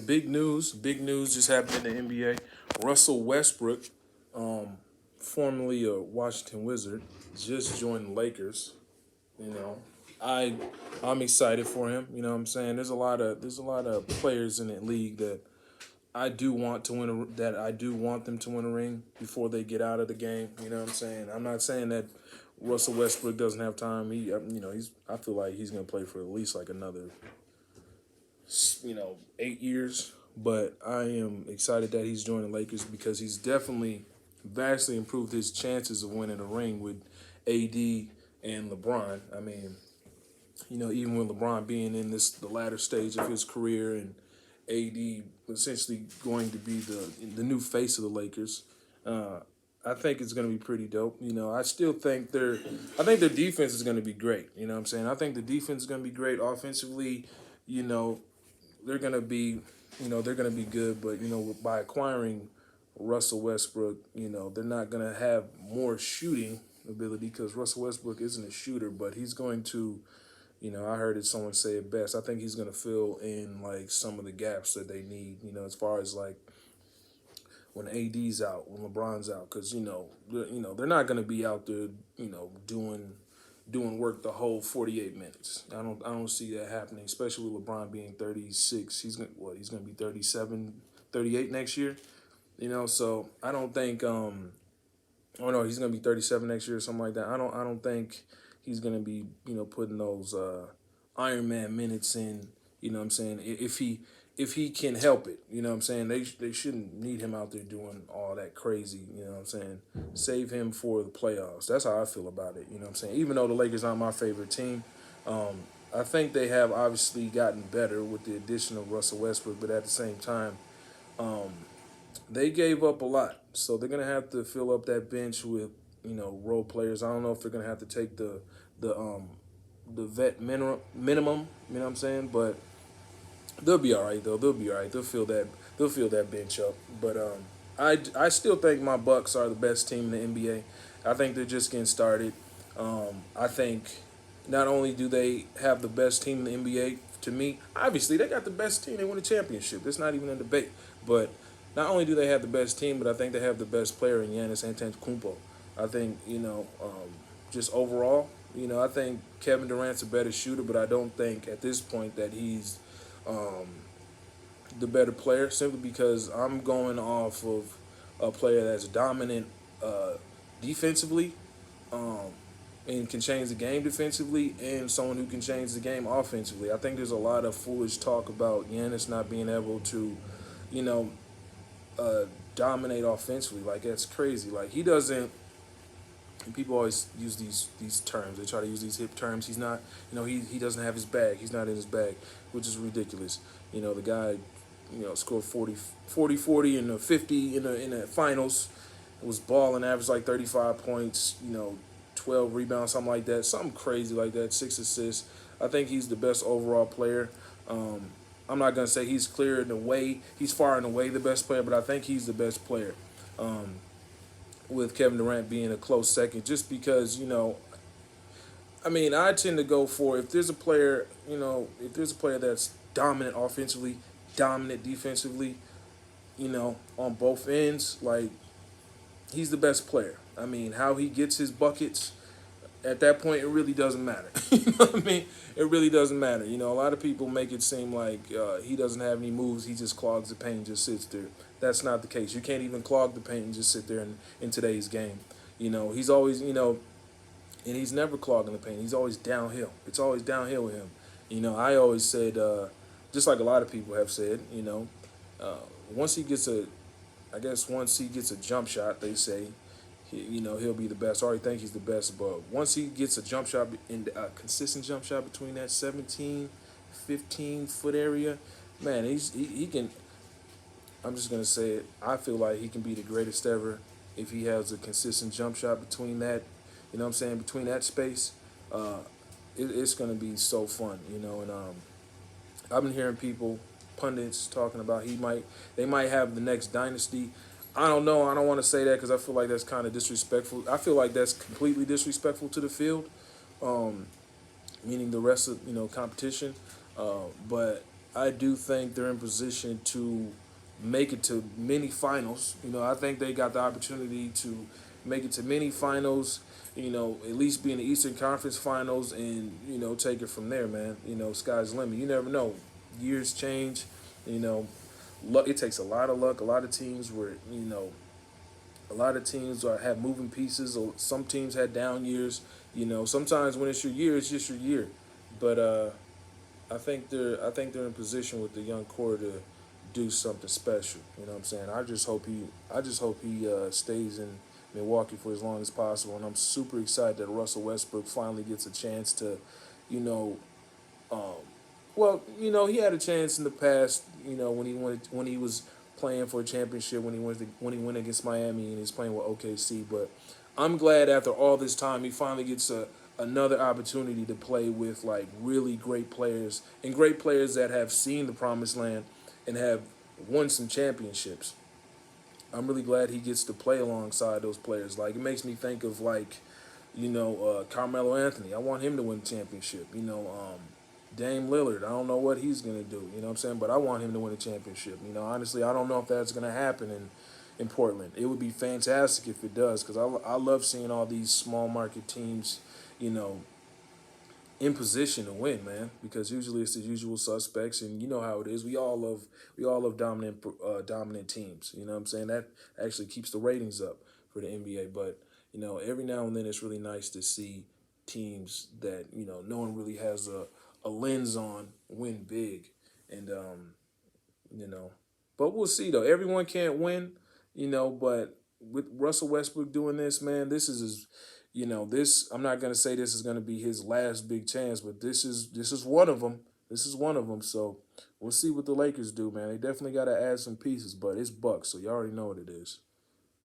big news. Big news just happened in the NBA. Russell Westbrook, formerly a Washington Wizard, just joined the Lakers. You know, I I'm excited for him. You know what I'm saying? There's a lot of players in the league that I do want to win that I do want them to win a ring before they get out of the game. You know what I'm saying? I'm not saying that Russell Westbrook doesn't have time. I feel like he's going to play for at least like another 8 years. But I am excited that he's joining the Lakers because he's definitely vastly improved his chances of winning a ring with AD and LeBron. I mean, even with LeBron being in the latter stage of his career and AD essentially going to be the new face of the Lakers, I think it's going to be pretty dope. I think their defense is going to be great. You know what I'm saying? I think the defense is going to be great offensively. You know, they're going to be, they're going to be good. But by acquiring Russell Westbrook, they're not going to have more shooting ability because Russell Westbrook isn't a shooter, but he's going to. I heard someone say it best. I think he's going to fill in like some of the gaps that they need. As far as like when AD's out, when LeBron's out, because they're not going to be out there, doing work the whole 48 minutes. I don't see that happening, especially with LeBron being 36. He's going to be 37, 38 next year. So I don't think oh no, he's gonna be 37 next year or something like that. I don't think he's gonna be putting those Iron Man minutes in. You know what I'm saying? If he can help it, you know what I'm saying. They shouldn't need him out there doing all that crazy. You know what I'm saying? Save him for the playoffs. That's how I feel about it. You know what I'm saying? Even though the Lakers aren't my favorite team, I think they have obviously gotten better with the addition of Russell Westbrook. But at the same time, they gave up a lot, so they're gonna have to fill up that bench with role players. I don't know if they're gonna have to take the vet minimum. You know what I'm saying? But they'll be all right though. They'll be all right. They'll fill that bench up. But I still think my Bucks are the best team in the NBA. I think they're just getting started. I think not only do they have the best team in the NBA, to me, obviously they got the best team. They won a championship. That's not even a debate. But not only do they have the best team, but I think they have the best player in Giannis Antetokounmpo. I think just overall, I think Kevin Durant's a better shooter, but I don't think at this point that he's um, the better player. Simply because I'm going off of a player that's dominant defensively. Um, and can change the game defensively, and someone who can change the game offensively. I think there's a lot of foolish talk about Giannis not being able to, you know, dominate offensively. Like that's crazy. Like he doesn't. And people always use these terms. They try to use these hip terms. He's not. He doesn't have his bag. He's not in his bag, which is ridiculous. The guy, scored 40 in the 50 in the finals. Was balling, averaged like 35 points. 12 rebounds, something like that. Something crazy like that. 6 assists. I think he's the best overall player. I'm not gonna say he's clear in the way. He's far and away the best player, but I think he's the best player. With Kevin Durant being a close second, just because I tend to go for if there's a player that's dominant offensively, dominant defensively, on both ends, like he's the best player. How he gets his buckets at that point, it really doesn't matter. You know what I mean? It really doesn't matter. A lot of people make it seem like he doesn't have any moves. He just clogs the paint and just sits there. That's not the case. You can't even clog the paint and just sit there in today's game. He's always, and he's never clogging the paint. He's always downhill. It's always downhill with him. I always said, just like a lot of people have said, uh, once he gets once he gets a jump shot, they say, he'll be the best. I already think he's the best, but once he gets a jump shot, in a consistent jump shot between that 17, 15-foot area, man, he can. I'm just gonna say it. I feel like he can be the greatest ever if he has a consistent jump shot between that. Between that space, uh, it's gonna be so fun. And I've been hearing people, pundits, talking about they might have the next dynasty. I don't know. I don't want to say that because I feel like that's kind of disrespectful. I feel like that's completely disrespectful to the field, meaning the rest of competition. But I do think they're in position to make it to many finals. I think they got the opportunity to make it to many finals. At least be in the Eastern Conference Finals, and take it from there, man. Sky's the limit. You never know. Years change. You know, luck. It takes a lot of luck. A lot of teams were, a lot of teams have moving pieces. Or some teams had down years. Sometimes when it's your year, it's just your year. But I think they're in position with the young core to do something special. You know what I'm saying? I just hope he stays in Milwaukee for as long as possible, and I'm super excited that Russell Westbrook finally gets a chance to, you know, um, he had a chance in the past. When he was playing for a championship, when he went against Miami and he's playing with OKC. But I'm glad after all this time he finally gets another opportunity to play with like really great players and great players that have seen the promised land and have won some championships. I'm really glad he gets to play alongside those players. Like it makes me think of like, Carmelo Anthony. I want him to win the championship. Dame Lillard. I don't know what he's gonna do. You know what I'm saying? But I want him to win a championship. Honestly, I don't know if that's gonna happen in Portland. It would be fantastic if it does, because I love seeing all these small market teams, you know, in position to win, man. Because usually it's the usual suspects, and you know how it is. We all love dominant teams. You know what I'm saying? That actually keeps the ratings up for the NBA. But every now and then it's really nice to see teams that no one really has a lens on win big, and you know. But we'll see though. Everyone can't win, But with Russell Westbrook doing this, man, this is his. This. I'm not gonna say this is gonna be his last big chance, but this is one of them. This is one of them. So we'll see what the Lakers do, man. They definitely got to add some pieces, but it's Bucks, so you already know what it is.